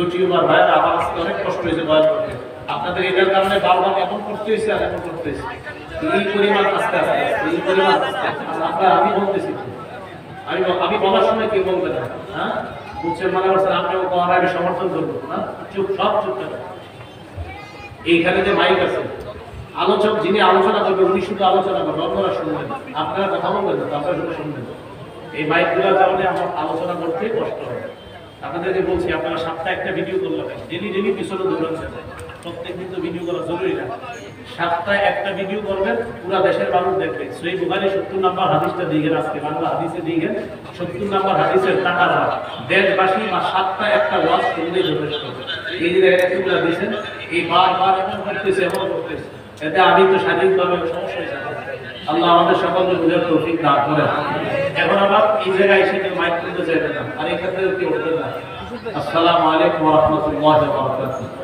YouTuber ভাইরা আমার আজকে অনেক কষ্ট হয়েছে বয়ান করতে। আপনাদের এটার কারণে বারবার এমন করতে হয়েছে আর এমন করতে হয়েছে। এই পরিমাণ আস্তে আস্তে এই পরিমাণ আপনার আমি বলতেছি, আমি বলার সময় কেউ বলবে না, হ্যাঁ বুঝছেন মানে করছেন আপনিও কোরআন আমি সমর্থন করবো না, চুপ সব চুপ থাকবে। এইখানে যে মাইক আছে, আলোচক যিনি আলোচনা করবে উনি শুধু আলোচনা করবেন, অন্যরা শুনবেন, আপনারা কথা বলবেন না, আপনারা শুধু শুনবেন। এই মাইকগুলোর কারণে আমার আলোচনা করতে কষ্ট হয়। আপনাদেরকে বলছি আপনারা সপ্তাহে একটা ভিডিও করলে ডেলি পিছনে দৌড়াচ্ছেন, প্রত্যেকদিন তো ভিডিও করা জরুরি না। সপ্তাহে একটা ভিডিও করবেন, পুরো দেশের মানুষ দেখবে। সহিহ বুখারী 70 নম্বর হাদিসটা দিয়েছেন, আজকে বাংলা হাদিসে দিয়েছেন 70 নম্বর হাদিসের টাকা হয় দেশবাসী বা সপ্তাহে একটা ওয়াজ শুনলেই যথেষ্ট। এই যে এতগুলো দিয়েছেন, এই বারবার এমন করতেছে এমন করতেছে, এতে আমি তো শারীরিকভাবে সমস্যা হয়েছে। আল্লাহ আমাদের সকলকে বুঝার তৌফিক দান করেন। এখন আবার এই জায়গায় এসে কেউ মাইক তুলতে চাইবে না, আর এই ক্ষেত্রে কেউ উঠবে না। আসসালামু আলাইকুম ওয়া রাহমাতুল্লাহি ওয়া বারাকাতুহু।